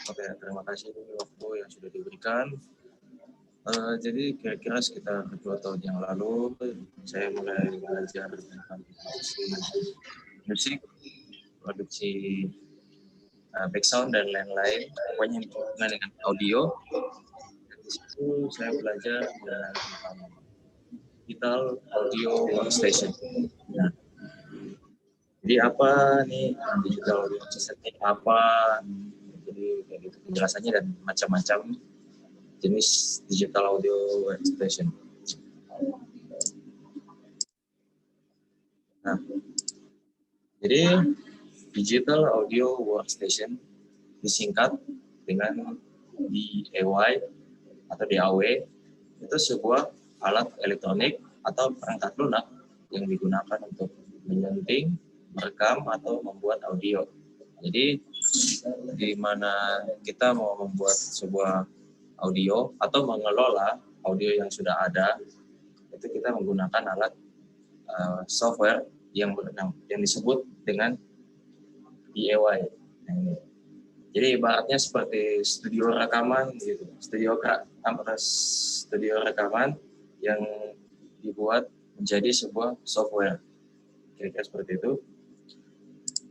Oke, terima kasih waktu yang sudah diberikan. Jadi kira-kira sekitar 2 tahun yang lalu saya mulai belajar tentang musik, produksi background dan lain-lain, pokoknya yang berhubungan dengan audio. Dan di situ saya belajar mengenai tentang digital audio workstation. Nah, jadi apa nih digital audio workstation ini apa? Jadi kayak gitu penjelasannya dan macam-macam jenis digital audio workstation. Nah, jadi digital audio workstation disingkat dengan DAW atau DAW itu sebuah alat elektronik atau perangkat lunak yang digunakan untuk menyunting, merekam atau membuat audio. Jadi di mana kita mau membuat sebuah audio atau mengelola audio yang sudah ada, itu kita menggunakan alat software yang disebut dengan DAW. Nah, ini. Jadi ibaratnya seperti studio rekaman gitu, studio rekaman yang dibuat menjadi sebuah software, kira-kira seperti itu.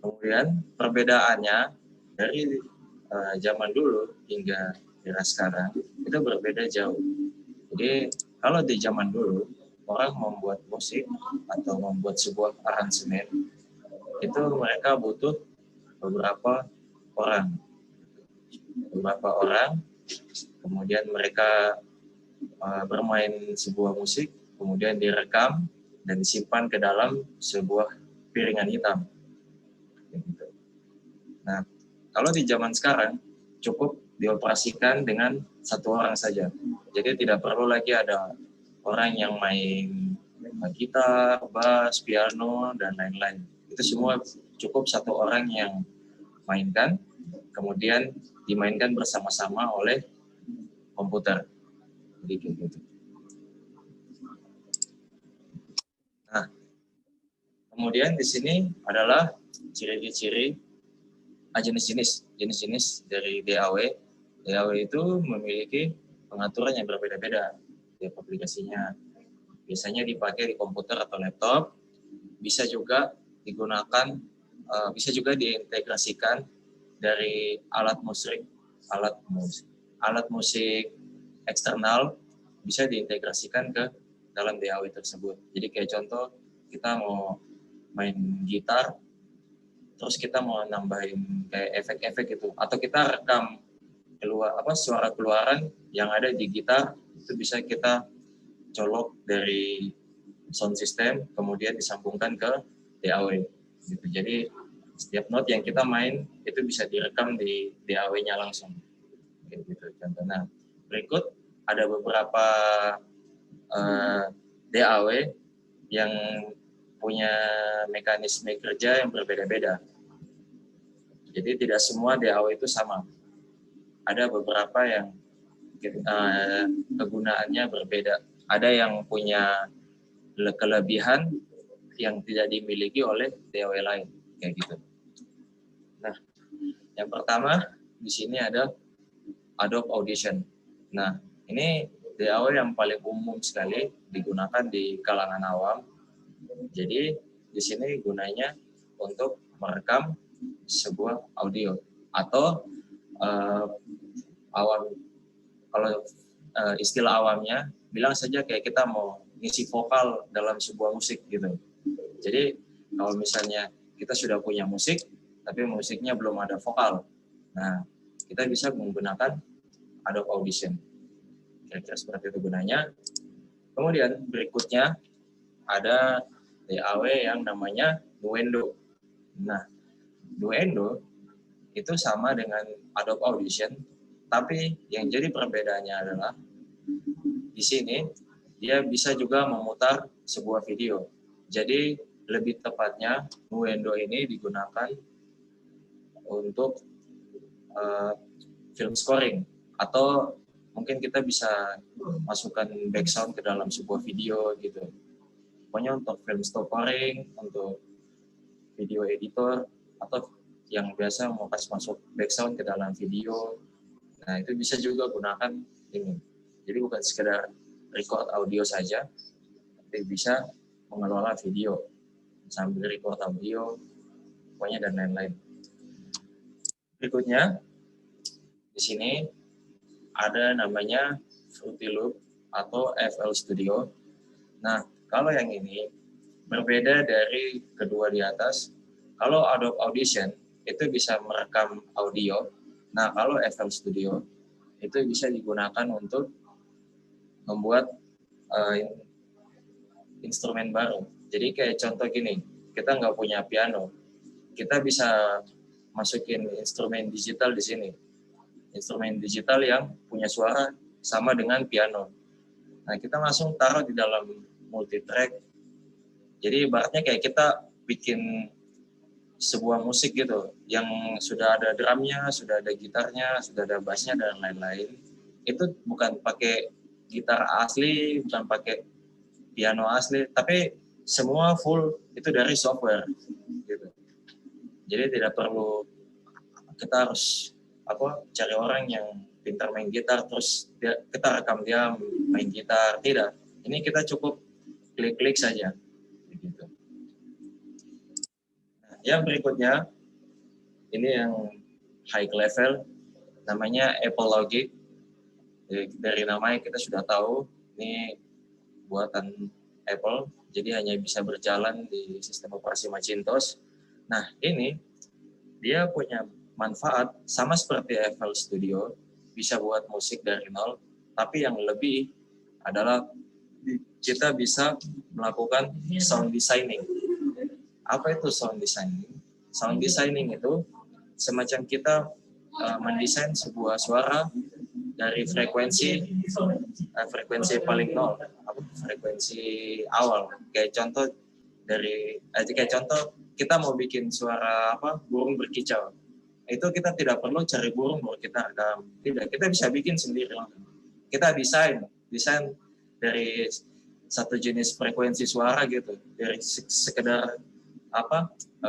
Kemudian perbedaannya dari zaman dulu hingga era sekarang itu berbeda jauh. Jadi kalau di zaman dulu orang membuat musik atau membuat sebuah aransemen itu mereka butuh beberapa orang, kemudian mereka bermain sebuah musik, kemudian direkam dan disimpan ke dalam sebuah piringan hitam. Nah, kalau di zaman sekarang cukup dioperasikan dengan satu orang saja. Jadi tidak perlu lagi ada orang yang main gitar, bass, piano, dan lain-lain. Itu semua cukup satu orang yang mainkan, kemudian dimainkan bersama-sama oleh komputer. Jadi gitu. Nah, kemudian di sini adalah ciri-ciri jenis-jenis dari DAW. DAW itu memiliki pengaturan yang berbeda-beda di aplikasinya. Biasanya dipakai di komputer atau laptop, bisa juga digunakan, bisa juga diintegrasikan dari alat musik eksternal, bisa diintegrasikan ke dalam DAW tersebut. Jadi kayak contoh kita mau main gitar, terus kita mau nambahin kayak efek-efek gitu, atau kita rekam suara keluaran yang ada di gitar, itu bisa kita colok dari sound system, kemudian disambungkan ke DAW gitu. Jadi setiap note yang kita main itu bisa direkam di DAW-nya langsung gitu contohnya. Berikut ada beberapa DAW yang punya mekanisme kerja yang berbeda-beda. Jadi tidak semua DAW itu sama. Ada beberapa yang kegunaannya berbeda. Ada yang punya kelebihan yang tidak dimiliki oleh DAW lain, kayak gitu. Nah, yang pertama di sini ada Adobe Audition. Nah, ini DAW yang paling umum sekali digunakan di kalangan awam. Jadi di sini gunanya untuk merekam sebuah audio atau kalau istilah awamnya bilang saja kayak kita mau ngisi vokal dalam sebuah musik gitu. Jadi kalau misalnya kita sudah punya musik tapi musiknya belum ada vokal, nah kita bisa menggunakan Adobe Audition. Kira-kira seperti itu gunanya. Kemudian berikutnya ada DAW yang namanya Nuendo. Nah, Nuendo itu sama dengan Adobe Audition, tapi yang jadi perbedaannya adalah di sini dia bisa juga memutar sebuah video. Jadi lebih tepatnya Nuendo ini digunakan untuk film scoring, atau mungkin kita bisa masukkan background ke dalam sebuah video gitu. pokoknya untuk film storyboarding, untuk video editor, atau yang biasa mau pas masuk background ke dalam video. Nah, itu bisa juga gunakan ini. Jadi bukan sekedar record audio saja, tapi bisa mengelola video sambil record audio, pokoknya dan lain-lain. Berikutnya, di sini ada namanya Fruity Loop atau FL Studio. Nah, kalau yang ini berbeda dari kedua di atas. Kalau Adobe Audition itu bisa merekam audio. Nah, kalau FL Studio itu bisa digunakan untuk membuat instrumen baru. Jadi kayak contoh gini, kita nggak punya piano, kita bisa masukin instrumen digital di sini. Instrumen digital yang punya suara sama dengan piano. Nah, kita langsung taruh di dalam multitrack. Jadi ibaratnya kayak kita bikin sebuah musik gitu, yang sudah ada drumnya, sudah ada gitarnya, sudah ada bassnya, dan lain-lain. Itu bukan pakai gitar asli, bukan pakai piano asli, tapi semua full itu dari software gitu. Jadi tidak perlu kita harus cari orang yang pintar main gitar terus kita rekam dia main gitar, tidak. Ini kita cukup klik-klik saja gitu. Nah, yang berikutnya ini yang high level, namanya Apple Logic. Dari namanya kita sudah tahu ini buatan Apple, jadi hanya bisa berjalan di sistem operasi Macintosh. Nah, ini dia punya manfaat sama seperti FL Studio, bisa buat musik dari nol, tapi yang lebih adalah kita bisa melakukan sound designing. Apa itu sound designing? Sound designing itu semacam kita mendesain sebuah suara dari frekuensi paling nol, frekuensi awal. Kayak contoh kita mau bikin suara burung berkicau. Itu kita tidak perlu cari burung baru kita rekam. Tidak, kita bisa bikin sendiri. Kita desain dari satu jenis frekuensi suara gitu, dari sekedar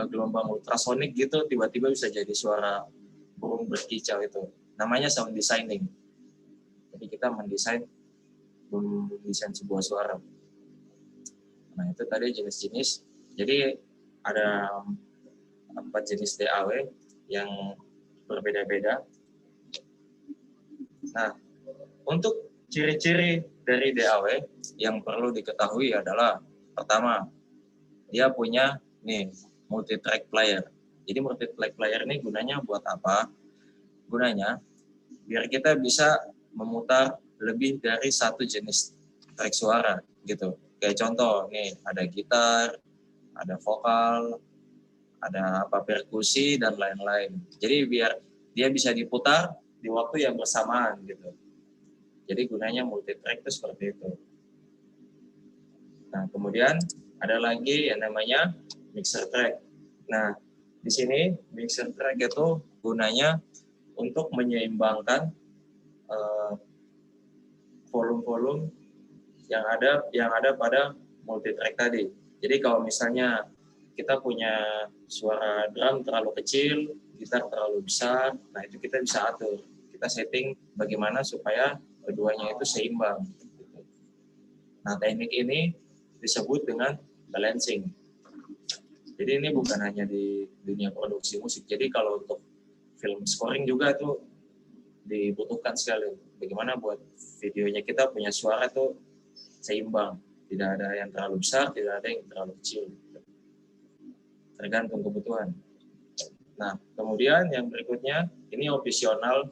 gelombang ultrasonik gitu, tiba-tiba bisa jadi suara burung berkicau. Itu namanya sound designing. Jadi kita mendesain sebuah suara. Nah, itu tadi jenis-jenis. Jadi ada 4 jenis DAW yang berbeda-beda. Nah, untuk ciri-ciri dari DAW yang perlu diketahui adalah pertama, dia punya multi-track player. Jadi multi-track player ini gunanya buat apa? Gunanya biar kita bisa memutar lebih dari satu jenis track suara gitu. Kayak contoh nih, ada gitar, ada vokal, ada perkusi dan lain-lain. Jadi biar dia bisa diputar di waktu yang bersamaan gitu. Jadi gunanya multi track itu seperti itu. Nah, kemudian ada lagi yang namanya mixer track. Nah, di sini mixer track itu gunanya untuk menyeimbangkan volume-volume yang ada pada multi track tadi. Jadi kalau misalnya kita punya suara drum terlalu kecil, gitar terlalu besar, nah itu kita bisa atur. Kita setting bagaimana supaya keduanya itu seimbang. Nah, teknik ini disebut dengan balancing. Jadi ini bukan hanya di dunia produksi musik. Jadi kalau untuk film scoring juga itu dibutuhkan sekali. Bagaimana buat videonya kita punya suara itu seimbang. Tidak ada yang terlalu besar, tidak ada yang terlalu kecil. Tergantung kebutuhan. Nah, kemudian yang berikutnya, ini opsional.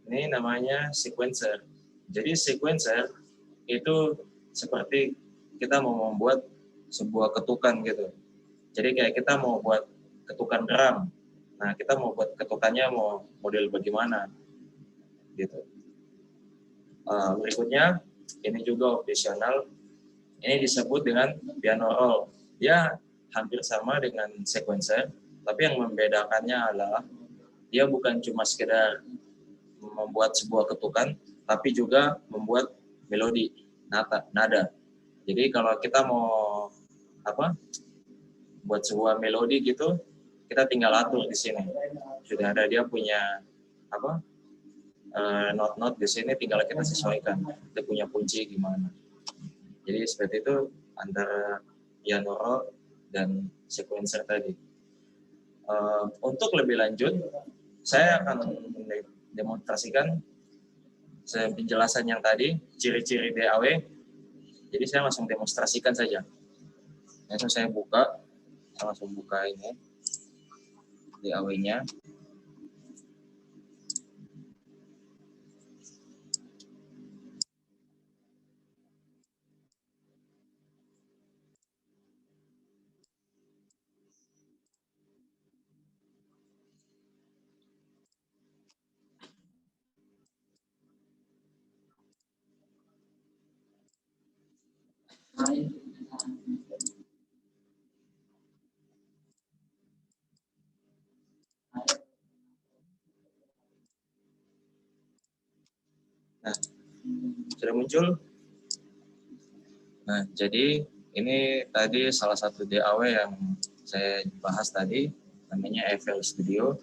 Ini namanya sequencer. Jadi sequencer itu seperti kita mau membuat sebuah ketukan gitu. Jadi kayak kita mau buat ketukan drum. Nah, kita mau buat ketukannya mau model bagaimana gitu. Berikutnya, ini juga opsional. Ini disebut dengan piano roll. Dia hampir sama dengan sequencer, tapi yang membedakannya adalah dia bukan cuma sekedar membuat sebuah ketukan, tapi juga membuat melodi, nada. Jadi kalau kita mau buat sebuah melodi gitu, kita tinggal atur di sini. Sudah ada dia punya not-not di sini, tinggal kita sesuaikan. Dia punya kunci gimana. Jadi seperti itu antara piano roll dan sequencer tadi. Untuk lebih lanjut, saya akan demonstrasikan penjelasan yang tadi, ciri-ciri DAW. Jadi saya langsung demonstrasikan saja. Langsung saya langsung buka ini DAW-nya. Nah, sudah muncul. Nah, jadi ini tadi salah satu DAW yang saya bahas tadi, namanya FL Studio.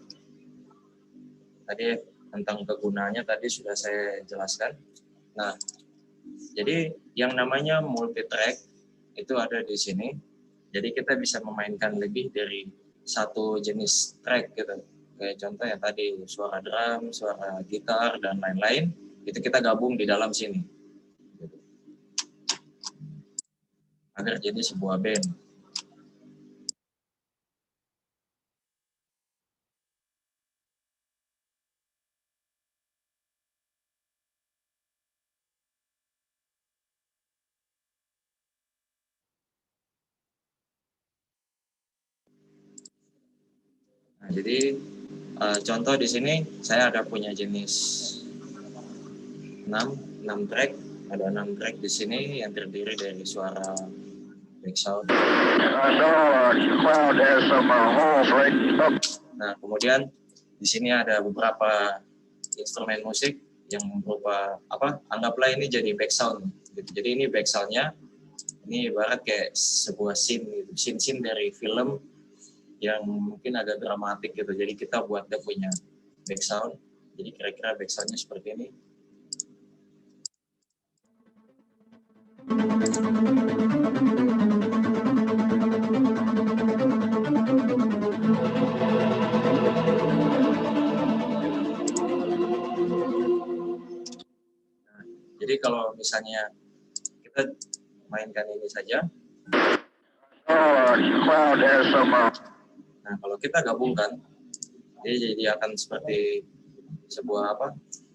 Tadi tentang kegunaannya tadi sudah saya jelaskan. Nah, jadi yang namanya multi-track itu ada di sini. Jadi kita bisa memainkan lebih dari satu jenis track gitu. Kayak contoh yang tadi suara drum, suara gitar dan lain-lain, itu kita gabung di dalam sini. Agar jadi sebuah band. Nah, jadi contoh di sini saya ada punya jenis 6 track, ada 6 track di sini yang terdiri dari suara background. Nah, kemudian di sini ada beberapa instrumen musik yang berupa anggaplah ini jadi background gitu. Jadi ini backgroundnya ini ibarat kayak sebuah scene gitu, scene dari film yang mungkin agak dramatik gitu. Jadi kita buat dia punya background. Jadi kira-kira backgroundnya seperti ini. Nah, jadi kalau misalnya kita mainkan ini saja. Nah, kalau kita gabungkan, jadi akan seperti sebuah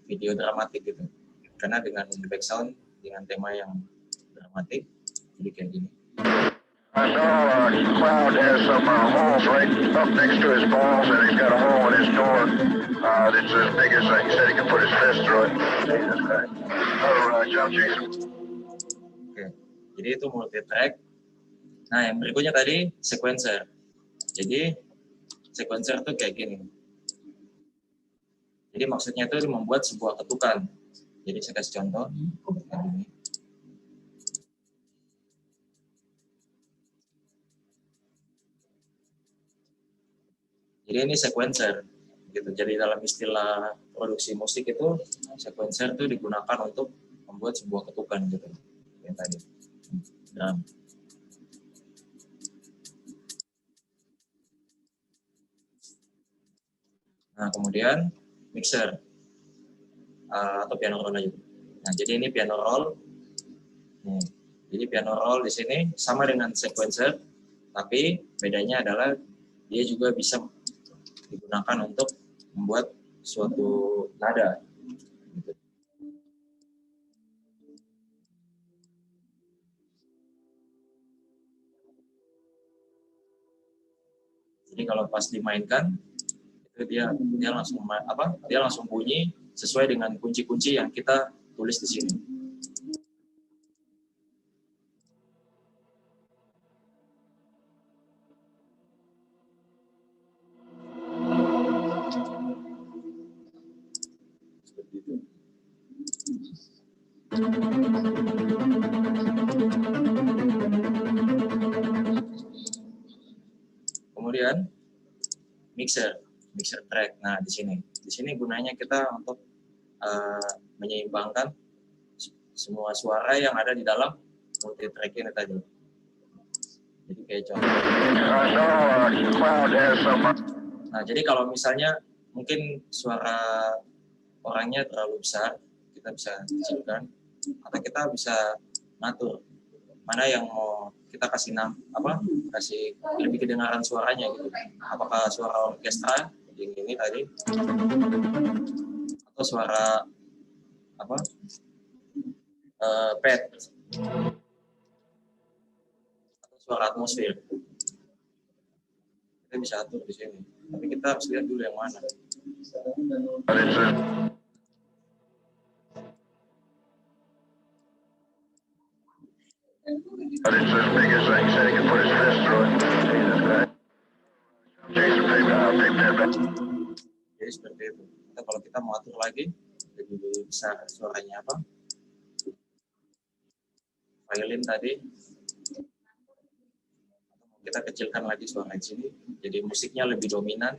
video dramatik gitu. Karena dengan background, dengan tema yang dramatik, jadi kayak gini. I know a cloud has some holes right up next to his balls, and he's got a hole in his door that's as big as he said he can put his fist through it. Jump Jason. Oke, jadi itu multi track. Nah, yang berikutnya tadi sequencer. Jadi sequencer tuh kayak gini. Jadi maksudnya itu membuat sebuah ketukan. Jadi saya kasih contoh. Jadi ini sequencer. Gitu. Jadi dalam istilah produksi musik itu sequencer itu digunakan untuk membuat sebuah ketukan gitu. Yang tadi. Drum. Nah, kemudian mixer atau piano roll aja. Nah, jadi ini piano roll. Jadi piano roll di sini sama dengan sequencer, tapi bedanya adalah dia juga bisa digunakan untuk membuat suatu nada. Jadi kalau pas dimainkan itu dia langsung bunyi sesuai dengan kunci-kunci yang kita tulis di sini. Seperti itu. kemudian mixer track. Nah, di sini gunanya kita untuk menyeimbangkan semua suara yang ada di dalam multi track ini tadi. Jadi kayak contoh. Nah, jadi kalau misalnya mungkin suara orangnya terlalu besar, kita bisa kecilkan, atau kita bisa ngatur mana yang mau kita kasih kasih lebih kedengaran suaranya gitu. Apakah suara orkestra yang ini tadi, atau suara pad, atau suara atmosfer. Kita bisa atur di sini. Tapi kita harus lihat dulu yang mana. Jadi seperti itu. Kalau kita mau atur lagi lebih besar suaranya violin tadi, kita kecilkan lagi suara di sini, jadi musiknya lebih dominan.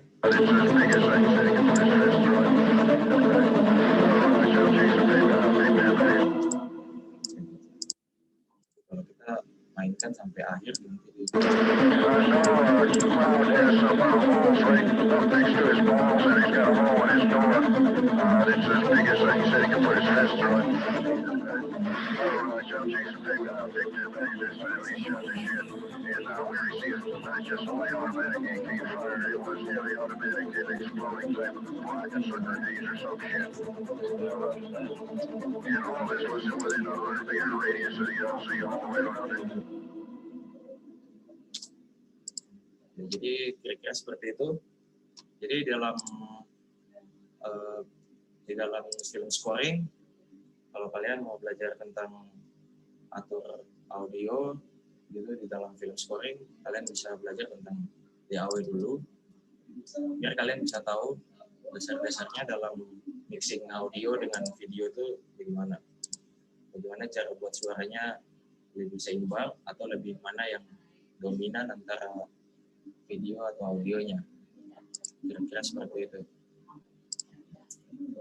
Kalau kita mainkan sampai akhir nanti. Jadi kira-kira seperti itu. Jadi di dalam film scoring, kalau kalian mau belajar tentang atur audio gitu di dalam film scoring, kalian bisa belajar tentang DAW dulu, biar kalian bisa tahu dasar-dasarnya dalam mixing audio dengan video itu bagaimana cara buat suaranya lebih seimbang atau lebih mana yang dominan antara video atau audionya. Kira-kira seperti itu.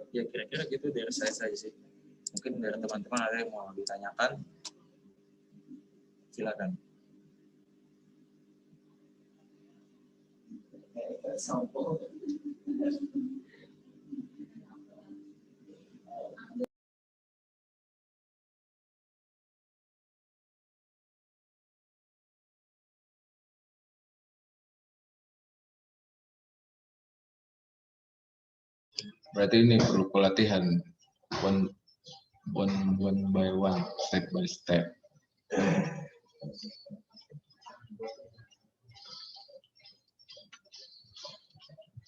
Ya kira-kira gitu dari saya sih. Mungkin dari teman-teman ada yang mau ditanyakan, silakan. Berarti ini perlu pelatihan one by one, step by step.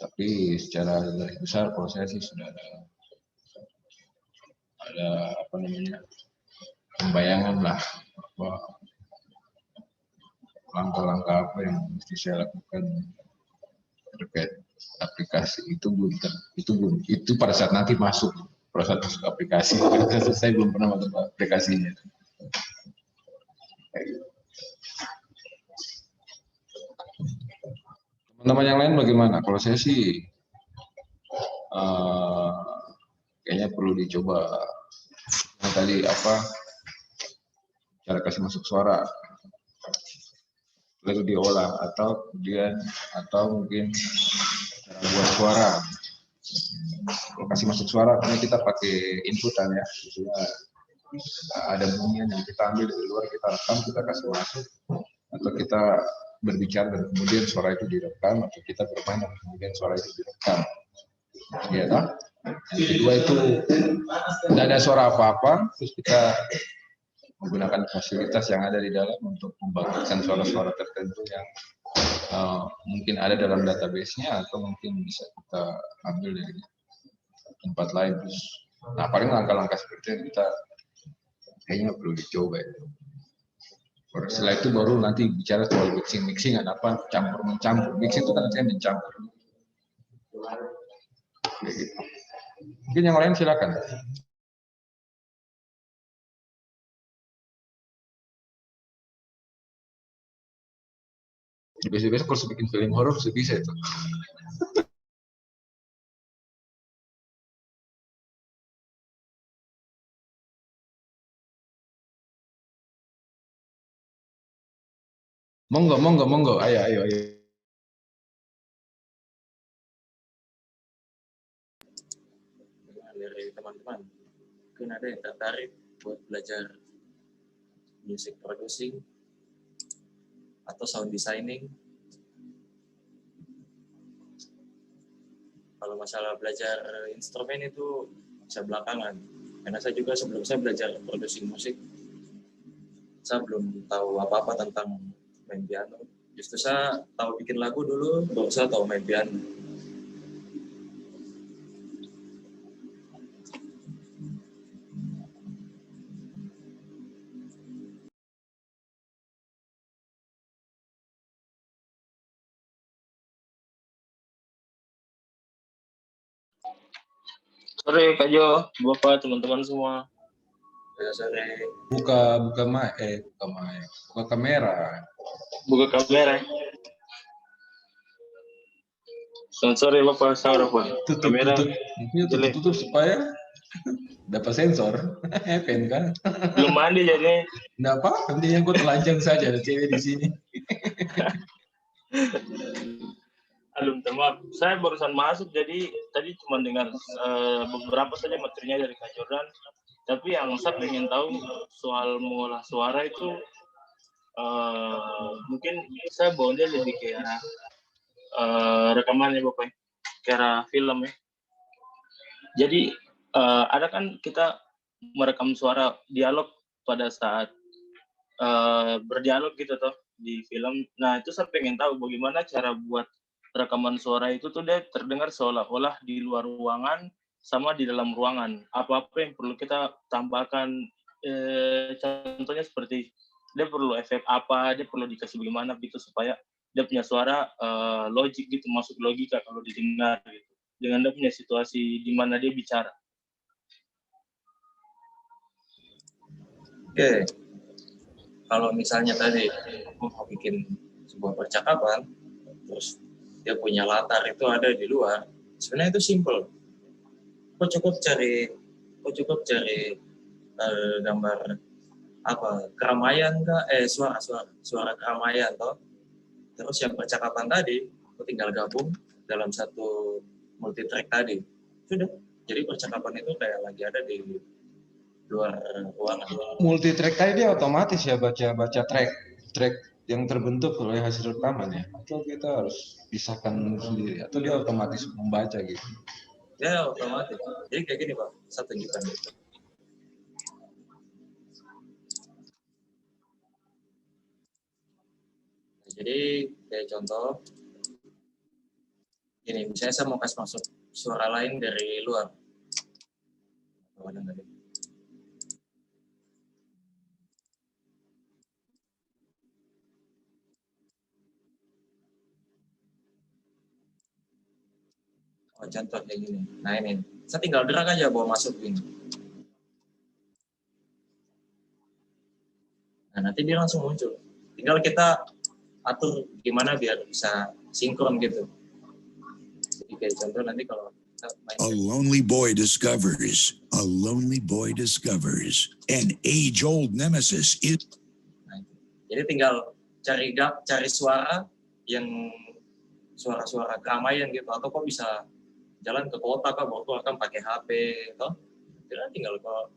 Tapi secara besar kalau saya sih sudah ada pembayangan lah bahwa langkah-langkah apa yang mesti saya lakukan terkait aplikasi itu pada saat nanti pada saat masuk aplikasi. Saya belum pernah masuk aplikasinya. Teman-teman yang lain bagaimana? Kalau saya sih kayaknya perlu dicoba yang tadi cara kasih masuk suara, lalu diolah atau mungkin cara buat suara. Kalau kasih masuk suara, karena kita pakai inputan ya, ada bunyian yang kita ambil dari luar, kita rekam, kita kasih masuk, atau kita berbicara dan kemudian suara itu direkam, atau kita bermain dan kemudian suara itu direkam. Ya kan? Yang kedua itu tidak ada suara apa-apa, terus kita menggunakan fasilitas yang ada di dalam untuk membangkitkan suara-suara tertentu yang mungkin ada dalam database-nya atau mungkin bisa kita ambil dari tempat lain. Nah, paling langkah-langkah seperti itu kita kayaknya perlu dicoba itu. Setelah itu baru nanti bicara soal mixing ada apa, campur-mencampur. Mixing itu kan artinya mencampur. Gitu. Mungkin yang lain silakan. Biasa-biasa kalau bikin film horor bisa itu. Monggo, monggo, monggo. Ayo, ayo, ayo. Dari teman-teman, mungkin ada yang tertarik buat belajar music producing atau sound designing. Kalau masalah belajar instrumen itu bisa belakangan. Karena saya juga sebelum saya belajar producing musik, saya belum tahu apa-apa tentang main piano. Justru saya tahu bikin lagu dulu, baru saya tahu main piano. Sore Kak Jo, Bapak, teman-teman semua. Sore. Buka kamera. Buka kamera. Selamat sore Bapak, sahur Pak. Tutup, Kamera tutup supaya dapat sensor. Pen kan? belum mandi jadi. Nggak apa, intinya gue telanjang saja ada cewek di sini. Aduh, maaf. Saya barusan masuk, jadi tadi cuma dengar beberapa saja materinya dari Kak Jordan. Tapi yang saya pengen tahu soal mengolah suara itu, mungkin saya bawanya lebih ke arah rekaman ya Bapak, ke arah film ya. Jadi ada kan kita merekam suara dialog pada saat berdialog gitu toh di film. Nah itu saya pengen tahu bagaimana cara buat rekaman suara itu tuh dia terdengar seolah-olah di luar ruangan sama di dalam ruangan. Apa-apa yang perlu kita tambahkan, contohnya seperti dia perlu efek apa, dia perlu dikasih bagaimana gitu supaya dia punya suara logik gitu, masuk logika kalau didengar gitu. Dengan dia punya situasi di mana dia bicara. Oke. Kalau misalnya tadi aku mau bikin sebuah percakapan, terus dia punya latar itu ada di luar, sebenarnya itu simple. Kau cukup cari gambar apa keramaian kah? Suara keramaian toh. Terus yang percakapan tadi, kau tinggal gabung dalam satu multi track tadi. Sudah. Jadi percakapan itu kayak lagi ada di luar ruangan. Multi track tadi dia otomatis ya baca track yang terbentuk oleh hasil rekaman ya, atau kita harus pisahkan sendiri, atau dia otomatis membaca gitu? Ya otomatis. Jadi kayak gini Pak, saya tunjukkan. Jadi kayak contoh, gini, misalnya saya mau kasih masuk suara lain dari luar. Oh, contoh kayak gini. Nah ini, saya tinggal drag aja bawa masuk ini. Nah nanti dia langsung muncul. Tinggal kita atur gimana biar bisa sinkron gitu. Jadi kayak contoh nanti kalau kita main A lonely boy discovers an age-old nemesis is. Nah, jadi tinggal cari suara yang suara-suara keramaian gitu, atau kok bisa jalan ke kota kah, baru akan pakai HP, toh? Tinggal kok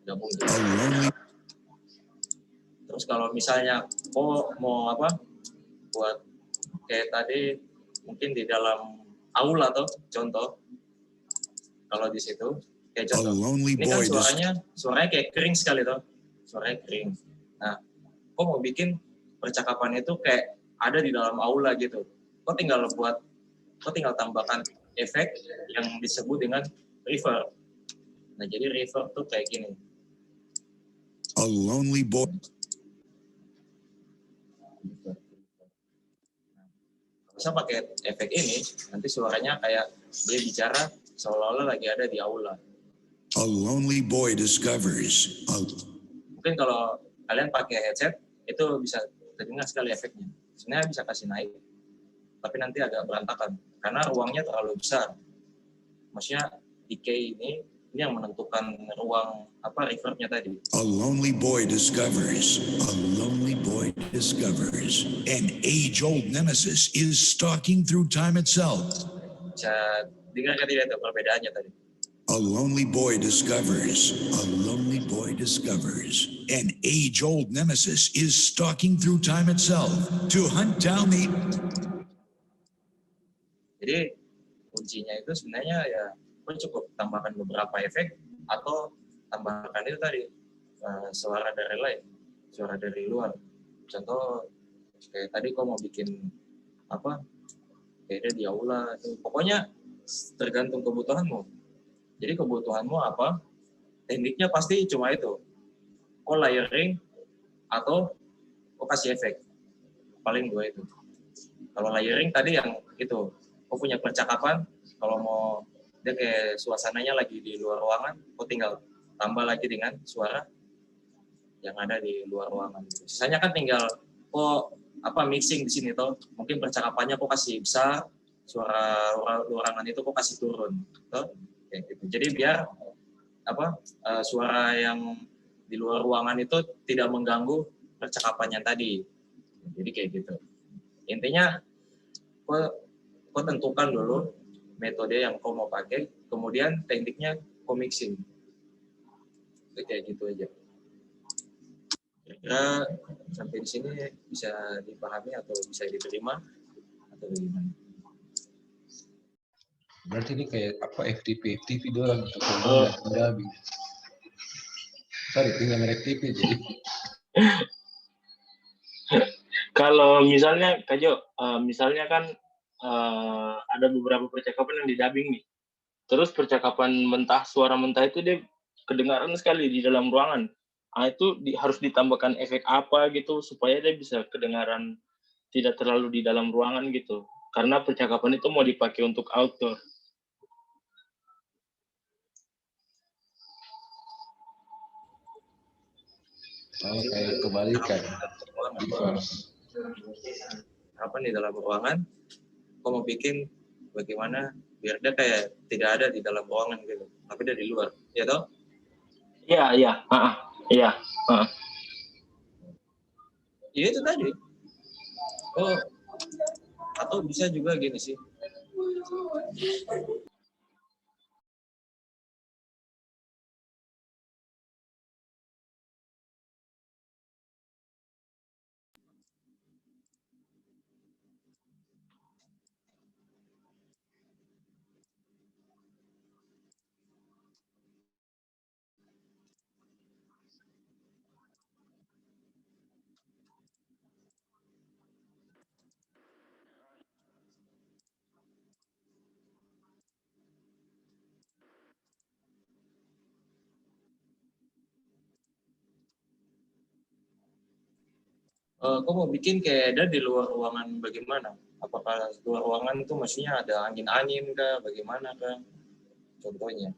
gabung gitu. Terus kalau misalnya mau apa buat kayak tadi mungkin di dalam aula atau contoh, kalau di situ kayak contoh ini kan suaranya kayak kering sekali toh, suaranya kering. Nah, kok mau bikin percakapan itu kayak ada di dalam aula gitu, kok tinggal tambahkan efek yang disebut dengan reverb. Nah jadi reverb tuh kayak gini. A lonely boy. Kalau saya pakai efek ini, nanti suaranya kayak dia bicara seolah-olah lagi ada di aula. A lonely boy discovers. Mungkin kalau kalian pakai headset, itu bisa terdengar sekali efeknya. sebenarnya bisa kasih naik, tapi nanti agak berantakan karena ruangnya terlalu besar. Maksudnya decay ini yang menentukan ruang reverb-nya tadi. A lonely boy discovers, an age-old nemesis is stalking through time itself. Bisa dengarkan tidak itu perbedaannya tadi? A lonely boy discovers, an age-old nemesis is stalking through time itself to hunt down the... Jadi kuncinya itu sebenarnya ya cukup tambahkan beberapa efek atau tambahkan itu tadi suara dari lain, suara dari luar. Contoh kayak tadi kau mau bikin kayak di aula itu. Pokoknya tergantung kebutuhanmu. Jadi kebutuhanmu apa, tekniknya pasti cuma itu. Kau layering atau kau kasih efek. Paling dua itu. Kalau layering tadi yang itu, kau punya percakapan, kalau mau dia kayak suasananya lagi di luar ruangan, kau tinggal tambah lagi dengan suara yang ada di luar ruangan. Sisanya kan tinggal kau mixing di sini toh. Mungkin percakapannya kau kasih besar, suara ruangan itu kau kasih turun, toh. Kayak gitu. Jadi biar suara yang di luar ruangan itu tidak mengganggu percakapannya tadi. Jadi kayak gitu. Intinya kau tentukan dulu metode yang kau mau pakai, kemudian tekniknya kau mixing. Itu kayak gitu aja. Kira-kira sampai di sini bisa dipahami atau bisa diterima atau bagaimana? Berarti ini kayak FTP doang untuk udah habis. Sorry, tinggal merek TV jadi. Kalau misalnya Kak Jo, misalnya kan ada beberapa percakapan yang di dubbing nih. Terus percakapan mentah, suara mentah itu dia kedengaran sekali di dalam ruangan. Itu harus ditambahkan efek apa gitu supaya dia bisa kedengaran tidak terlalu di dalam ruangan gitu. Karena percakapan itu mau dipakai untuk outdoor. Kayak kebalikan. Di dalam ruangan, kau mau bikin bagaimana biar dia kayak tidak ada di dalam ruangan gitu, tapi dia di luar, ya toh? Iya. Iya. Ya itu tadi. Atau bisa juga gini sih. Kau mau bikin kayak ada di luar ruangan bagaimana? Apakah luar ruangan itu maksudnya ada angin-angin kah? Bagaimana kah? Contohnya?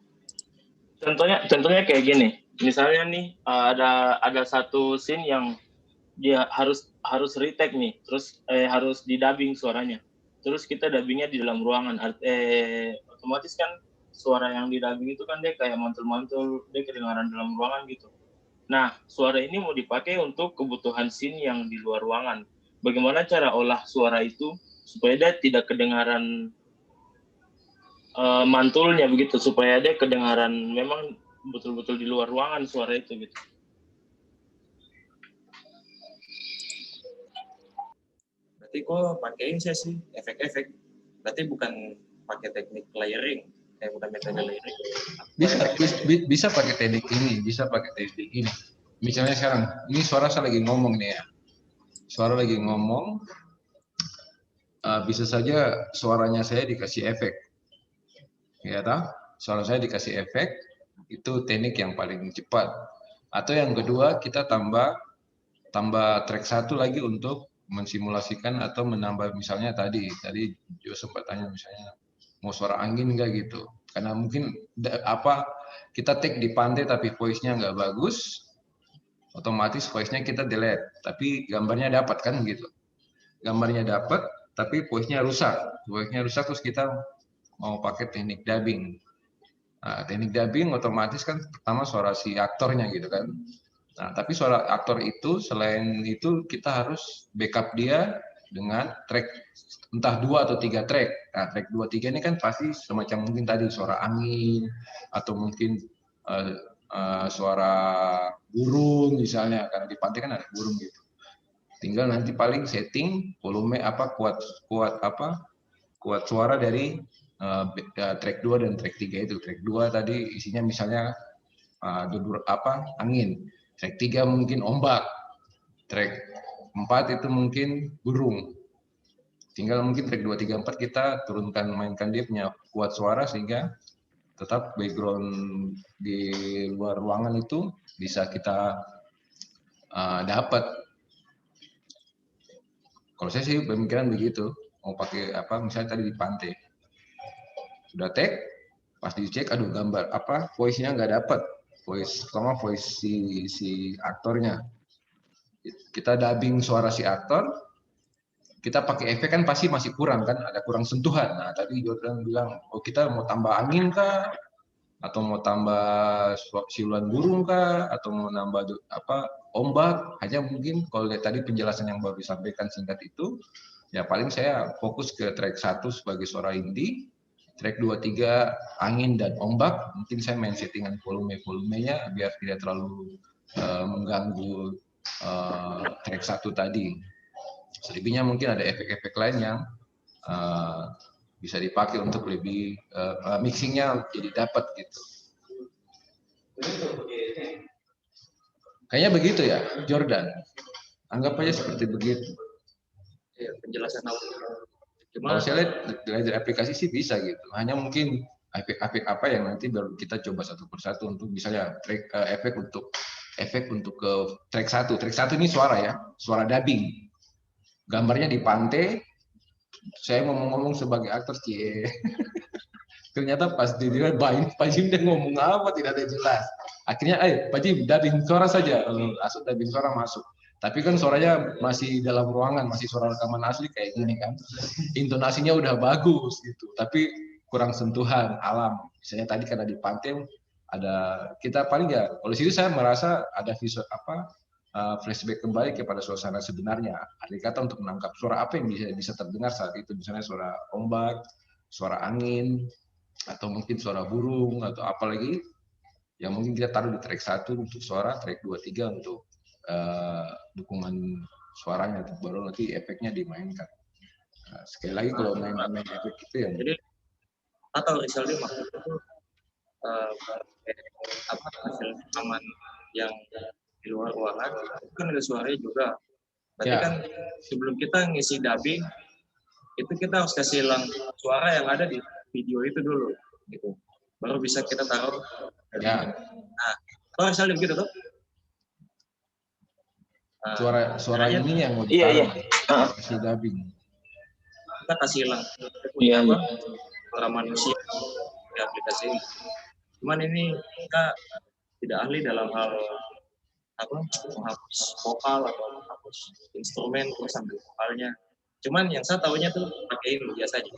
Contohnya kayak gini. Misalnya nih ada satu scene yang dia harus retake nih, terus harus di-dubbing suaranya. Terus kita dubbingnya di dalam ruangan. Otomatis kan suara yang di-dubbing itu kan dia kayak mantul-mantul, dia kedengaran dalam ruangan gitu. Nah, suara ini mau dipakai untuk kebutuhan scene yang di luar ruangan. Bagaimana cara olah suara itu supaya dia tidak kedengaran mantulnya begitu, supaya dia kedengaran memang betul-betul di luar ruangan suara itu gitu. Berarti kok pakaiin saya sih efek-efek. Berarti bukan pakai teknik layering, bukan metode layering. Bisa pakai teknik ini, bisa pakai teknik ini. Misalnya sekarang, ini suara saya lagi ngomong nih ya. Suara lagi ngomong, bisa saja suaranya saya dikasih efek. Ya toh? Suara saya dikasih efek, itu teknik yang paling cepat. Atau yang kedua, kita tambah track satu lagi untuk mensimulasikan atau menambah, misalnya tadi Jo sempat tanya misalnya mau suara angin enggak gitu, karena mungkin kita take di pantai tapi voice-nya nggak bagus, otomatis voice-nya kita delete tapi gambarnya dapat kan gitu. gambarnya dapat, tapi voice-nya rusak. Voice-nya rusak terus kita mau pakai teknik dubbing. Nah, teknik dubbing otomatis kan pertama suara si aktornya gitu kan. Nah, tapi suara aktor itu selain itu kita harus backup dia dengan track entah 2 atau 3 track. Nah, track 2 3 ini kan pasti semacam mungkin tadi suara angin atau mungkin suara burung misalnya, karena di pantai kan ada burung gitu. Tinggal nanti paling setting volume kuat suara dari track 2 dan track 3 itu. Track 2 tadi isinya misalnya angin. Track 3 mungkin ombak. Track 4 itu mungkin burung. Tinggal mungkin track 2 3 4 kita mainkan dia punya kuat suara sehingga tetap background di luar ruangan itu bisa kita dapat. Kalau saya sih pemikiran begitu, mau pakai misalnya tadi di pantai. Sudah tag, pas dicek, aduh gambar voice-nya nggak dapat, voice si aktornya. Kita dubbing suara si aktor, kita pakai efek kan pasti masih kurang kan, ada kurang sentuhan. Nah tadi Jordan bilang, oh kita mau tambah angin kah, atau mau tambah siluan burung kah, atau mau nambah ombak. Hanya mungkin kalau tadi penjelasan yang baru disampaikan singkat itu, ya paling saya fokus ke track 1 sebagai suara inti, track 2 3 angin dan ombak. Mungkin saya main settingan volumenya biar tidak terlalu mengganggu track 1 tadi. Selebihnya mungkin ada efek-efek lain yang bisa dipakai untuk lebih mixingnya jadi dapat gitu. Kayaknya begitu ya, Jordan. Anggap aja seperti begitu. Ya, penjelasan awal. Kalau saya lihat dari aplikasi sih bisa gitu. Hanya mungkin efek-efek apa yang nanti baru kita coba satu persatu untuk misalnya efek untuk ke track 1. Track 1 ini suara ya, suara dubbing. Gambarnya di pantai. Saya mau ngomong sebagai aktor cie. Ternyata pas dia Pak Jim dia ngomong apa tidak ada jelas. Akhirnya Pak Jim dubbing suara saja, langsung dubbing suara masuk. Tapi kan suaranya masih dalam ruangan, masih suara rekaman asli kayak gini kan. Intonasinya udah bagus gitu, tapi kurang sentuhan alam. Misalnya tadi karena di pantai ada kita paling ya, kalau situ saya merasa ada visual flashback kembali kepada suasana sebenarnya. Arti kata untuk menangkap suara apa yang bisa terdengar saat itu, misalnya suara ombak, suara angin, atau mungkin suara burung atau apalagi yang mungkin kita taruh di track 1 untuk suara, track 2 3 untuk dukungan suaranya, baru nanti efeknya dimainkan. Nah, sekali lagi kalau main efek itu ya. Jadi atau Rizaldi maksud itu hasil rekaman yang di luar ruangan kan ada suaranya juga. Berarti kan sebelum kita ngisi dubbing itu kita harus kasih hilang suara yang ada di video itu dulu gitu. Baru bisa kita taruh. Ya. Nah, kalau Rizaldi begitu tuh. Suara ini yang mau ditaruh kasih dubbing. Kita kasih hilang suara manusia di aplikasi ini. Cuman ini kita tidak ahli dalam hal menghapus vokal atau menghapus instrumen terus sambil vokalnya. Cuman yang saya tahunya tuh pakai ini biasanya.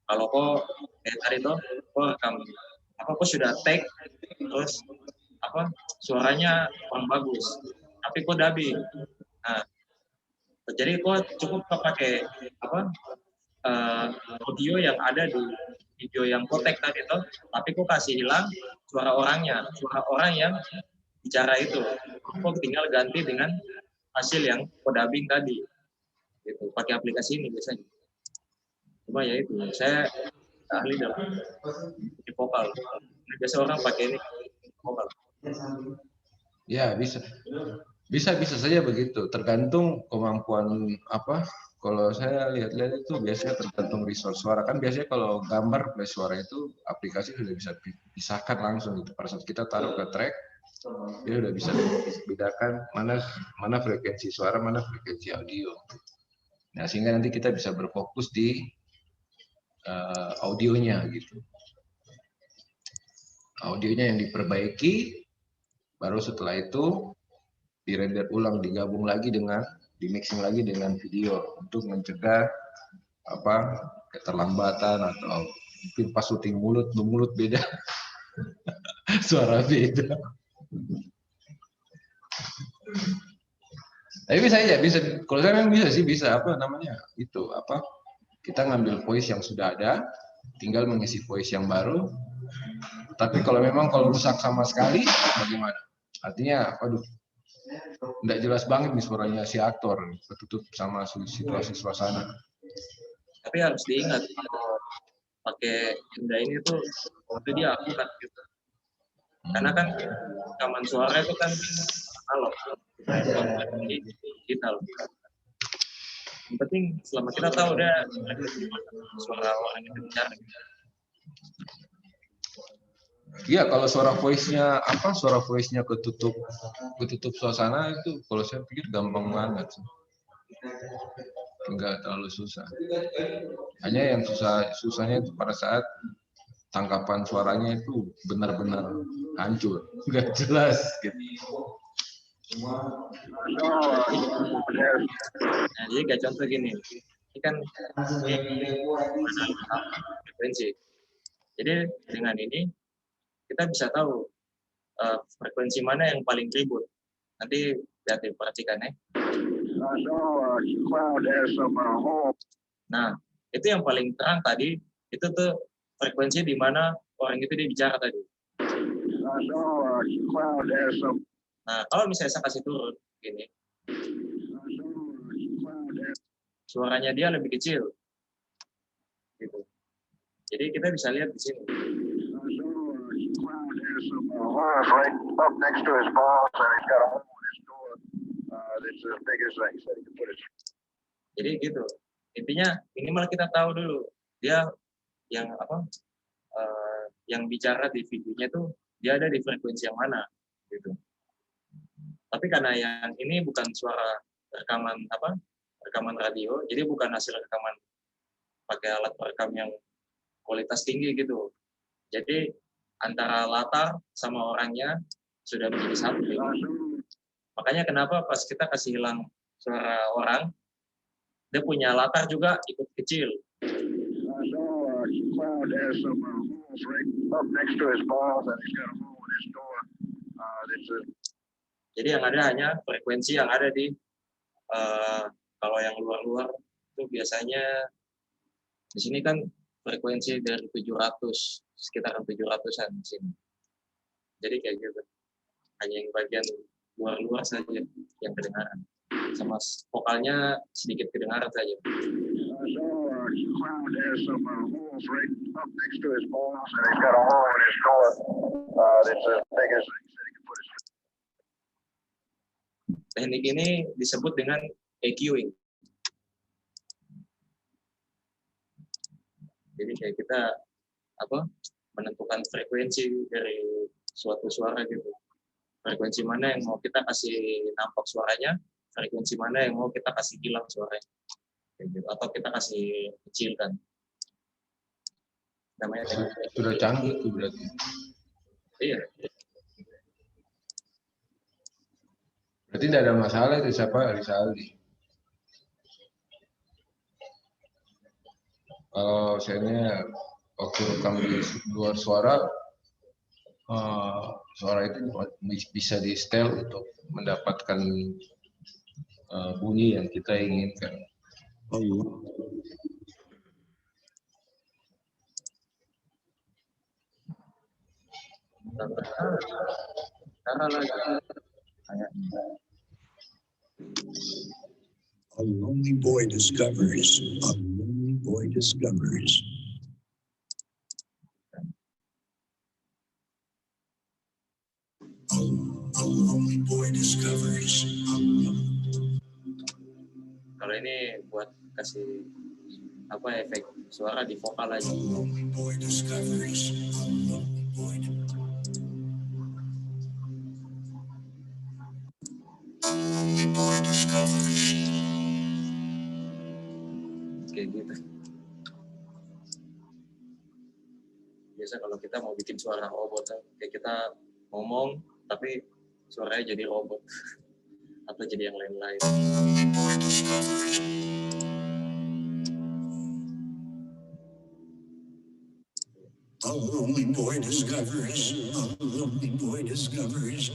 Kalau kayak tadi tuh rekam kok sudah take terus suaranya kurang bagus. Tapi kok dubbing. Nah, jadi kok cukup pakai audio yang ada di video yang kotek tadi tuh, tapi kok kasih hilang suara orangnya, suara orang yang bicara itu. Kok tinggal ganti dengan hasil yang dubbing tadi. Gitu, pakai aplikasi ini biasanya. Cuma ya itu, saya ahli dalam di vokal. Biasa orang pakai ini vokal. Ya, bisa saja begitu, tergantung kemampuan kalau saya lihat-lihat itu biasanya tergantung resource suara. Kan biasanya kalau gambar plus suara itu aplikasi sudah bisa pisahkan langsung gitu. Pada saat kita taruh ke track, dia sudah bisa bedakan mana frekuensi suara, mana frekuensi audio. Nah, sehingga nanti kita bisa berfokus di audionya gitu. Audionya yang diperbaiki, baru setelah itu dirender ulang, digabung lagi dengan di mixing lagi dengan video untuk mencegah keterlambatan atau mungkin pas syuting mulut beda suara beda. Tapi bisa aja, bisa. Kalau saya memang bisa sih, bisa kita ngambil voice yang sudah ada, tinggal mengisi voice yang baru. Tapi kalau rusak sama sekali, bagaimana? Artinya, nggak jelas banget nih suaranya si aktor, ketutup sama situasi suasana. Tapi harus diingat kalau pakai Indah ini tuh itu dia akurat gitu. Karena kan rekaman suara itu kan analog, ini digital. Yang penting selama kita tahu dia suara orang itu bicara. Iya, kalau suara voice-nya ketutup suasana itu, kalau saya pikir gampang banget sih. Enggak terlalu susah. Hanya yang susahnya itu pada saat tangkapan suaranya itu benar-benar hancur, nggak jelas gitu. Nah, jadi kayak contoh gini, ini kan frekuensi. Jadi dengan ini kita bisa tahu frekuensi mana yang paling ribut. Nanti lihat perhatikan ya. Nah, itu yang paling terang tadi, itu tuh frekuensi di mana orang itu dia bicara tadi. Nah, kalau misalnya saya kasih turun gini, suaranya dia lebih kecil, gitu. Jadi kita bisa lihat di sini. Jadi gitu. Intinya minimal kita tahu dulu dia yang yang bicara di videonya tuh dia ada di frekuensi yang mana, gitu. Tapi karena yang ini bukan suara rekaman radio, jadi bukan hasil rekaman pakai alat perekam yang kualitas tinggi gitu. Jadi antara latar sama orangnya sudah menjadi satu. Gitu. Makanya kenapa pas kita kasih hilang suara orang, dia punya latar juga ikut kecil. Jadi yang ada hanya frekuensi yang ada di kalau yang luar-luar itu biasanya di sini kan frekuensi dari 700, sekitaran 700-an di sini. Jadi kayak gitu. Hanya yang bagian luar-luar saja yang kedengaran. Sama vokalnya sedikit kedengaran saja. Teknik ini disebut dengan EQing. Jadi kayak kita menentukan frekuensi dari suatu suara gitu. Frekuensi mana yang mau kita kasih nampak suaranya, frekuensi mana yang mau kita kasih hilang suaranya. Gitu. Atau kita kasih kecilkan. Namanya sudah canggih tuh berarti. Iya. Berarti tidak ada masalah itu siapa Rizaldi. Kalau saya waktu rekam di luar suara itu bisa di setel untuk mendapatkan bunyi yang kita inginkan. Oh iya. A lonely boy discovers. A lonely boy discovers. A lonely boy discovers. Kalau ini buat kasih efek suara di vokal aja. A lonely boy discovers. A lonely boy. A lonely boy discovers. Kayak gitu. Biasa kalau kita mau bikin suara robot, kayak kita ngomong tapi suaranya jadi robot atau jadi yang lain-lain. A lonely boy discovers. A lonely boy discovers.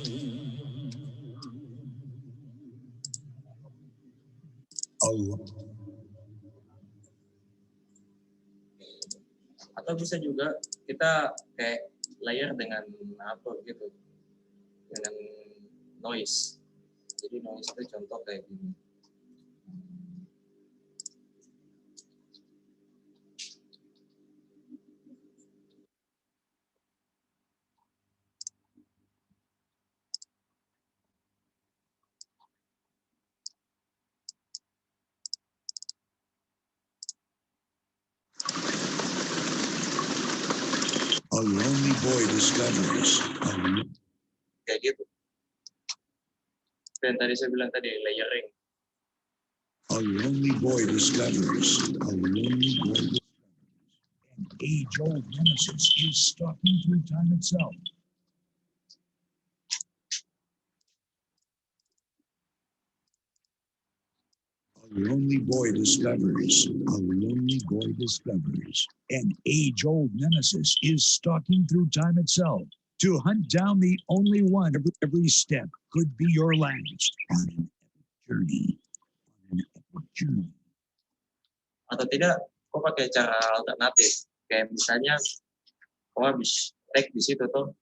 Atau bisa juga kita kayak layer dengan apa gitu, dengan noise. Jadi noise itu contoh kayak gini. A lonely boy discovers. Kayak gitu. Dan tadi saya bilang tadi layering. A lonely boy discovers. A lonely boy. An age-old nemesis is stalking through time itself. A lonely boy discovers. A lonely boy discovers. An age-old nemesis is stalking through time itself. To hunt down the only one, every step could be your last on an epic journey. On an epic journey. Atau tidak, kok pakai cara alternatif. Kayak misalnya, kok habis tag di situ tuh,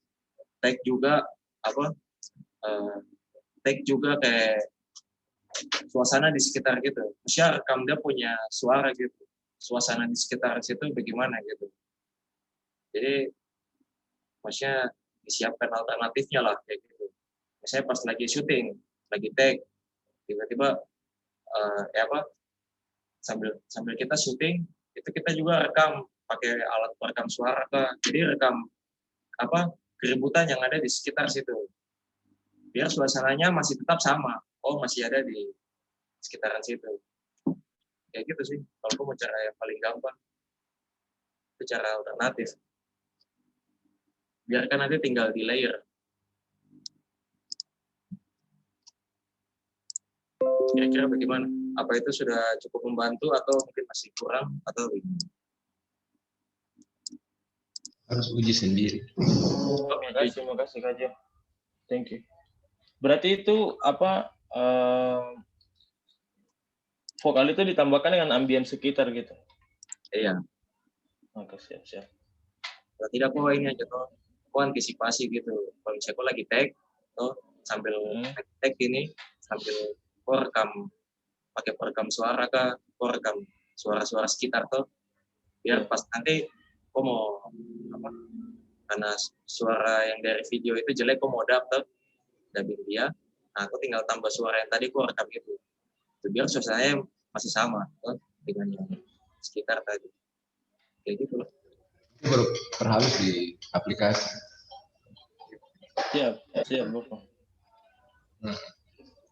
tag juga apa? Tag juga kayak suasana di sekitar gitu. Maksudnya rekam dia punya suara gitu. Suasana di sekitar situ bagaimana gitu. Jadi maksudnya disiapkan alternatifnya lah kayak gitu. Misalnya pas lagi syuting, lagi tag, tiba-tiba sambil kita syuting itu kita juga rekam pakai alat perekam suara kah. Jadi rekam keributan yang ada di sekitar situ. Biar suasananya masih tetap sama. Oh, masih ada di sekitaran situ. Kayak gitu sih. Kalau aku mau cara yang paling gampang, itu cara alternatif. Biarkan nanti tinggal di layer. Kira-kira bagaimana? Apa itu sudah cukup membantu atau mungkin masih kurang atau gimana? Harus uji sendiri. Terima kasih Kak Jo. Thank you. Berarti itu vokal itu ditambahkan dengan ambien sekitar gitu. Iya. Oke, siap. Kalau tidak kok ini aja tuh, antisipasi gitu. Kalau misalnya aku lagi tag, tuh sambil tag ini, sambil rekam pakai perekam suara kah, rekam suara-suara sekitar tuh, biar pas nanti kok mau karena suara yang dari video itu jelek, kok mau dubbing dia, nah aku tinggal tambah suara yang tadi kok rekam itu biar suasananya masih sama tuh, dengan yang sekitar tadi, kayak gitu loh. Itu baru terhalus di aplikasi. Siap Bapak.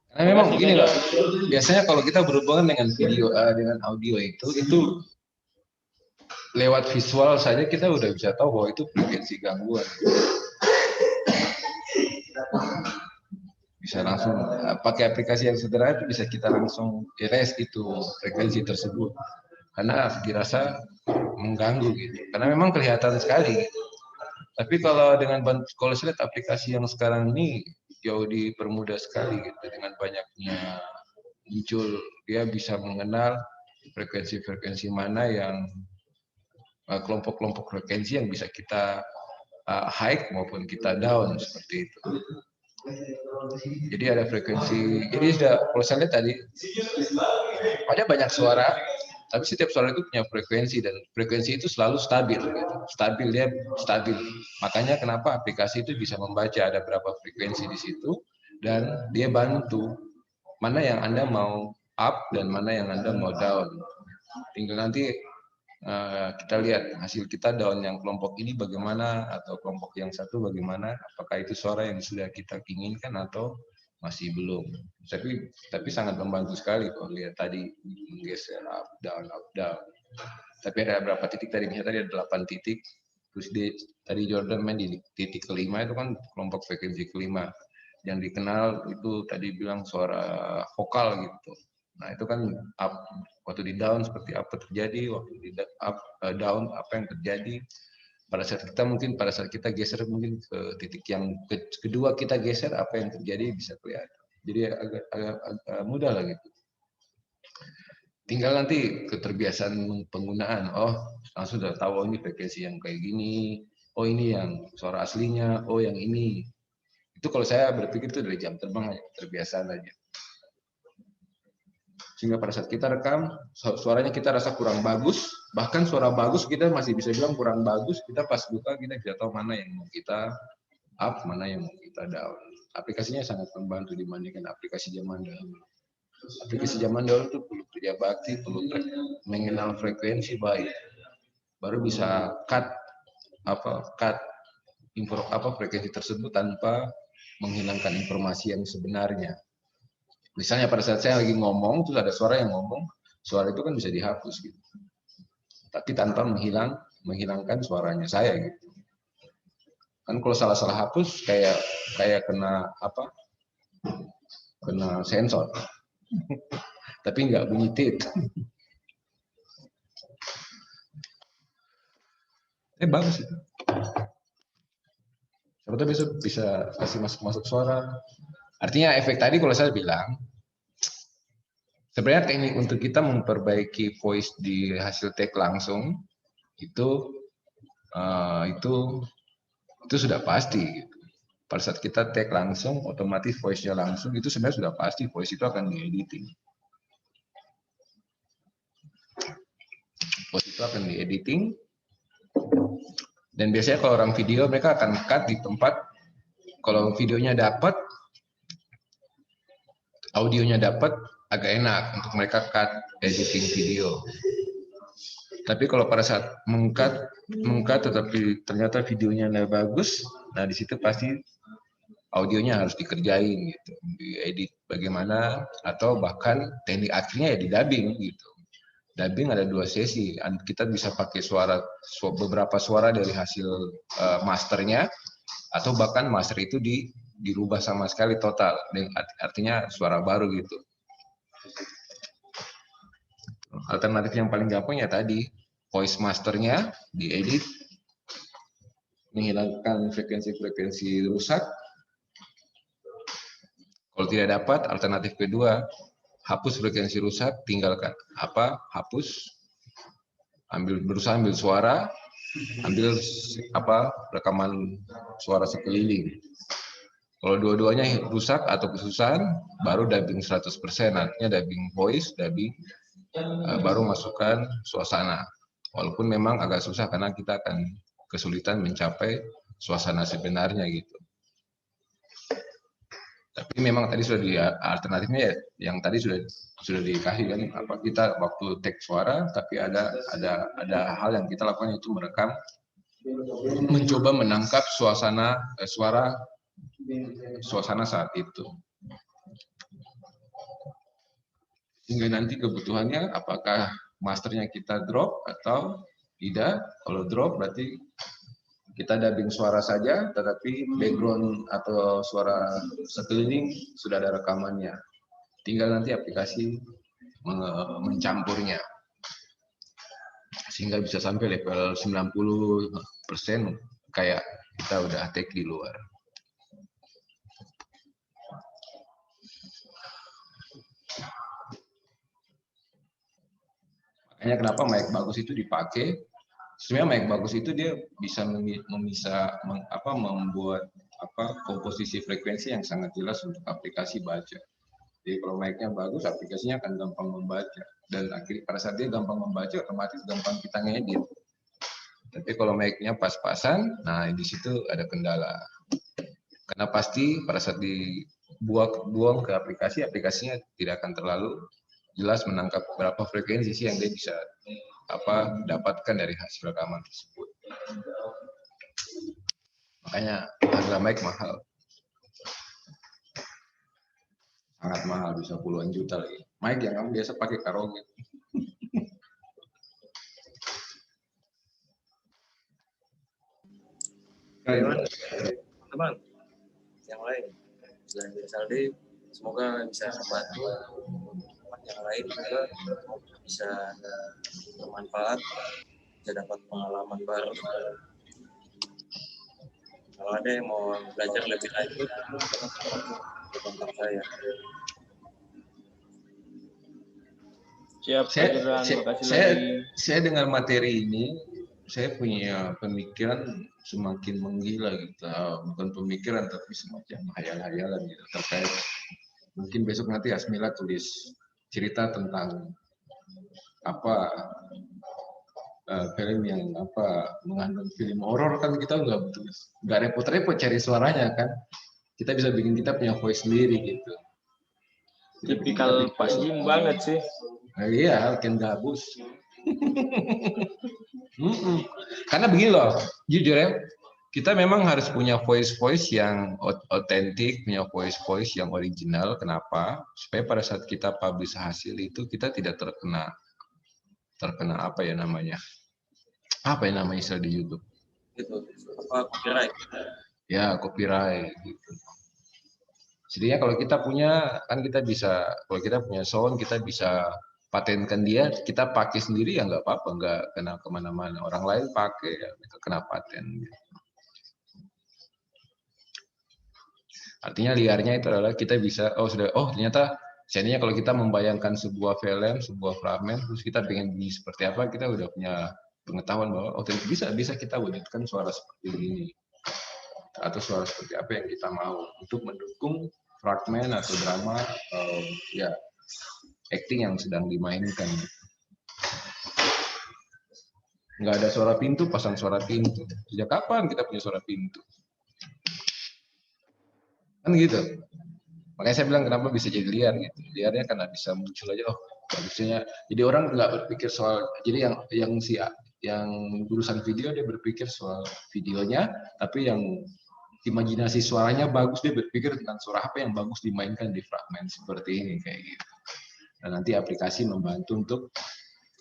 Karena memang begini loh, biasanya kalau kita berhubungan dengan video, dengan audio itu lewat visual saja kita udah bisa tahu bahwa itu frekuensi gangguan. Bisa langsung pakai aplikasi yang sederhana itu bisa kita langsung erase itu frekuensi tersebut karena dirasa mengganggu gitu. Karena memang kelihatan sekali gitu. Tapi kalau kalau saya lihat aplikasi yang sekarang ini jauh dipermudah sekali gitu, dengan banyaknya muncul, dia bisa mengenal frekuensi-frekuensi mana yang kelompok-kelompok frekuensi yang bisa kita high maupun kita down seperti itu. Jadi ada frekuensi, jadi kalau saya lihat tadi ada banyak suara, tapi setiap suara itu punya frekuensi dan frekuensi itu selalu stabil gitu. Stabil. Makanya kenapa aplikasi itu bisa membaca ada berapa frekuensi di situ dan dia bantu mana yang Anda mau up dan mana yang Anda mau down. Tinggal nanti kita lihat hasil kita down yang kelompok ini bagaimana atau kelompok yang satu bagaimana, apakah itu suara yang sudah kita inginkan atau masih belum. Tapi sangat membantu sekali kalau lihat tadi menggeser up down. Tapi ada berapa titik tadi? Misalnya tadi ada 8 titik. Terus tadi Jordan main di titik kelima itu kan kelompok frekuensi kelima. Yang dikenal itu tadi bilang suara vokal gitu. Nah itu kan up, waktu di down seperti apa terjadi, waktu di down apa yang terjadi. Pada saat kita mungkin pada saat kita geser mungkin ke titik yang kedua kita geser, apa yang terjadi bisa kelihatan. Jadi agak mudah lah gitu. Tinggal nanti keterbiasaan penggunaan. Oh langsung sudah tahu, oh ini frekuensi yang kayak gini. Oh ini yang suara aslinya. Oh yang ini. Itu kalau saya berpikir itu dari jam terbang aja, keterbiasaan aja. Sehingga pada saat kita rekam, suaranya kita rasa kurang bagus, bahkan suara bagus kita masih bisa bilang kurang bagus, kita pas buka kita bisa tahu mana yang mau kita up, mana yang mau kita down. Aplikasinya sangat membantu dibandingkan aplikasi zaman dahulu. Aplikasi zaman dahulu itu perlu kerja bakti, perlu mengenal frekuensi baik, baru bisa cut frekuensi tersebut tanpa menghilangkan informasi yang sebenarnya. Misalnya pada saat saya lagi ngomong, terus ada suara yang ngomong, suara itu kan bisa dihapus gitu. Tapi tanpa menghilangkan suaranya saya gitu. Kan kalau salah-salah hapus kayak kena kena sensor. Tapi nggak bunyi tit. Bagus itu. Siapa tahu besok bisa kasih masuk suara. Artinya efek tadi kalau saya bilang, sebenarnya teknik untuk kita memperbaiki voice di hasil take langsung itu sudah pasti. Gitu. Pada saat kita take langsung, otomatis voice-nya langsung itu sebenarnya sudah pasti voice itu akan diediting. Voice itu akan diediting. Dan biasanya kalau orang video mereka akan cut di tempat kalau videonya dapat, audionya dapat, agak enak untuk mereka cut editing video. Tapi kalau pada saat mengkat tetapi ternyata videonya nggak bagus, nah di situ pasti audionya harus dikerjain gitu, diedit bagaimana, atau bahkan teknik akhirnya ya di dubbing gitu. Dubbing ada 2 sesi, kita bisa pakai beberapa suara dari hasil masternya, atau bahkan master itu dirubah sama sekali total, artinya suara baru gitu. Alternatif yang paling gampang ya tadi, voice masternya diedit, menghilangkan frekuensi-frekuensi rusak. Kalau tidak dapat, alternatif kedua, hapus frekuensi rusak, tinggalkan. Hapus, berusaha ambil suara, ambil rekaman suara sekeliling. Kalau dua-duanya rusak atau kesusahan, baru dubbing 100%, artinya dubbing voice, dubbing baru masukkan suasana. Walaupun memang agak susah karena kita akan kesulitan mencapai suasana sebenarnya gitu. Tapi memang tadi sudah alternatifnya ya, yang tadi sudah dikasih kan, kita waktu take suara, tapi ada hal yang kita lakukan itu merekam, mencoba menangkap suasana saat itu. Hingga nanti kebutuhannya apakah masternya kita drop atau tidak. Kalau drop berarti kita dubbing suara saja, tetapi background atau suara sekeliling sudah ada rekamannya. Tinggal nanti aplikasi mencampurnya. Sehingga bisa sampai level 90% kayak kita udah take di luar. Makanya kenapa mic bagus itu dipakai. Sebenarnya mic bagus itu dia bisa membuat komposisi frekuensi yang sangat jelas untuk aplikasi baca. Jadi kalau mic-nya bagus, aplikasinya akan gampang membaca. Dan akhirnya pada saat dia gampang membaca, otomatis gampang kita ngedit. Tapi kalau mic-nya pas-pasan, nah di situ ada kendala. Karena pasti pada saat dibuang ke aplikasinya tidak akan terlalu jelas menangkap berapa frekuensi sih yang dia bisa dapatkan dari hasil rekaman tersebut. Makanya harga mic mahal. Sangat mahal, bisa puluhan juta lagi. Mic yang kamu biasa pakai karaoke. Teman, yang lain selain dari Saldi, semoga bisa membantu teman-teman yang lain juga bisa bermanfaat, bisa dapat pengalaman baru. Kalau ada yang mau belajar lebih lanjut, kontak saya. Siap, Pak Gibran. Makasih lagi. Saya dengan materi ini, saya punya pemikiran semakin menggila gitu. Bukan pemikiran tapi semacam hayal-hayalan gitu terkait. Mungkin besok nanti Asmila tulis cerita tentang apa film yang mengandung film horor, kan kita nggak repot-repot cari suaranya kan. Kita bisa bikin kita punya voice sendiri gitu. Tipikal Pak Jim banget sih. Iya, Ken Gabus. Karena begini loh, jujur ya, kita memang harus punya voice yang otentik, punya voice yang original. Kenapa? Supaya pada saat kita publish hasil itu kita tidak terkena apa ya namanya istilah di YouTube? Itu copyright. Ya, copyright gitu. Jadinya kalau kita punya, kan kita bisa, kalau kita punya sound, kita bisa patenkan dia, kita pakai sendiri ya nggak apa-apa, nggak kena kemana-mana. Orang lain pakai ya mereka kena paten. Artinya liarnya itu adalah kita bisa, ternyata seandainya kalau kita membayangkan sebuah film, sebuah fragmen, terus kita pengen bunyi seperti apa, kita udah punya pengetahuan bahwa bisa kita wujudkan suara seperti ini atau suara seperti apa yang kita mau untuk mendukung fragmen atau drama atau ya acting yang sedang dimainkan. Nggak ada suara pintu, pasang suara pintu. Sejak kapan kita punya suara pintu? Kan gitu. Makanya saya bilang kenapa bisa jadi liar gitu. Liarnya karena bisa muncul aja, bagusnya. Jadi orang nggak berpikir soal, jadi yang urusan video dia berpikir soal videonya, tapi yang imajinasi suaranya bagus, dia berpikir tentang suara apa yang bagus dimainkan di fragmen seperti ini kayak gitu. Dan nanti aplikasi membantu untuk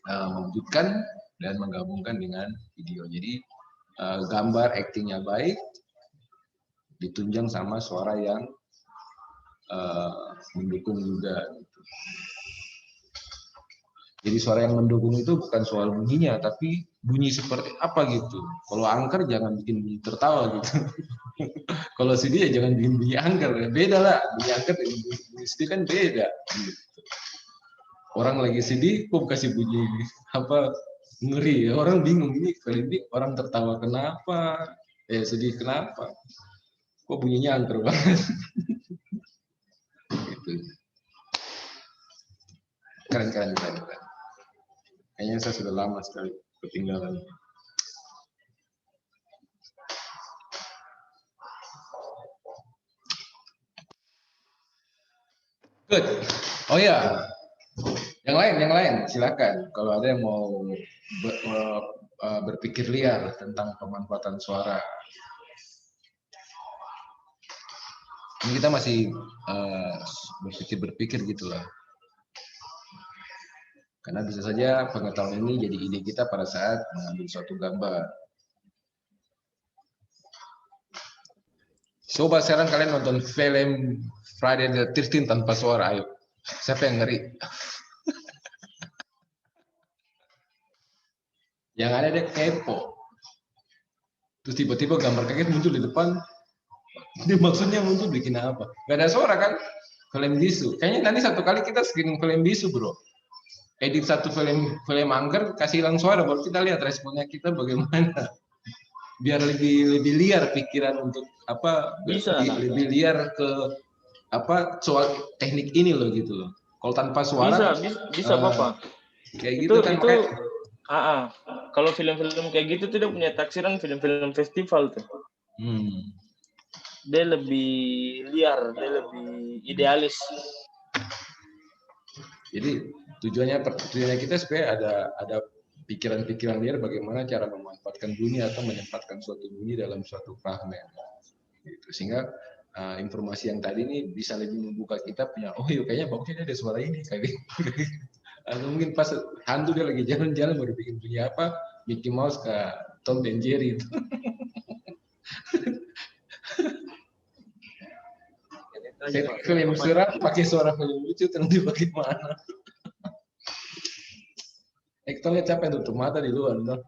mewujudkan dan menggabungkan dengan video. Jadi gambar actingnya baik, ditunjang sama suara yang mendukung juga. Gitu. Jadi suara yang mendukung itu bukan soal bunyinya, tapi bunyi seperti apa gitu. Kalau angker jangan bikin bunyi tertawa gitu. Kalau sedih ya jangan bikin bunyi angker. Beda lah, bunyi angker dan bunyi sedih kan beda. Gitu. Orang lagi sedih, kok kasih bunyi ngeri. Orang bingung, ini kali ini orang tertawa kenapa? Sedih kenapa? Kok bunyinya angker banget? Gitu. Keren. Kayaknya saya sudah lama sekali ketinggalan. Good. Oh ya, yang lain, silakan. Kalau ada yang mau berpikir liar tentang pemanfaatan suara. Ini kita masih berpikir gitulah. Karena bisa saja pengetahuan ini jadi ide kita pada saat mengambil suatu gambar. Coba sekarang kalian nonton film Friday the 13th tanpa suara, ayo. Siapa yang ngeri? Yang ada dia kepo. Terus tiba-tiba gambar kaget muncul di depan. Dia maksudnya muncul bikin apa? Gak ada suara kan? Film bisu. Kayaknya nanti satu kali kita screening film bisu, bro. Edit satu film angker, kasih hilang suara, baru kita lihat responnya kita bagaimana. Biar lebih liar pikiran untuk lebih liar ke soal teknik ini loh gitu loh. Kalau tanpa suara bisa Bapak. Kayak gitu kan itu kalau film-film kayak gitu tidak punya taksiran film-film festival tuh. Dia lebih liar, dia lebih idealis. Jadi tujuannya kita supaya ada pikiran-pikiran liar bagaimana cara memanfaatkan bunyi atau menempatkan suatu bunyi dalam suatu fragmen. Gitu. Sehingga informasi yang tadi ini bisa lebih membuka kita punya, kayaknya bagusnya ada suara ini kayak gitu. Atau mungkin pas hantu dia lagi jalan-jalan baru bikin bunyi apa, Mickey Mouse ke Tom dan Jerry itu. Film surat pakai suara film lucu nanti bagaimana? kita lihat siapa yang tutup mata di luar, toh.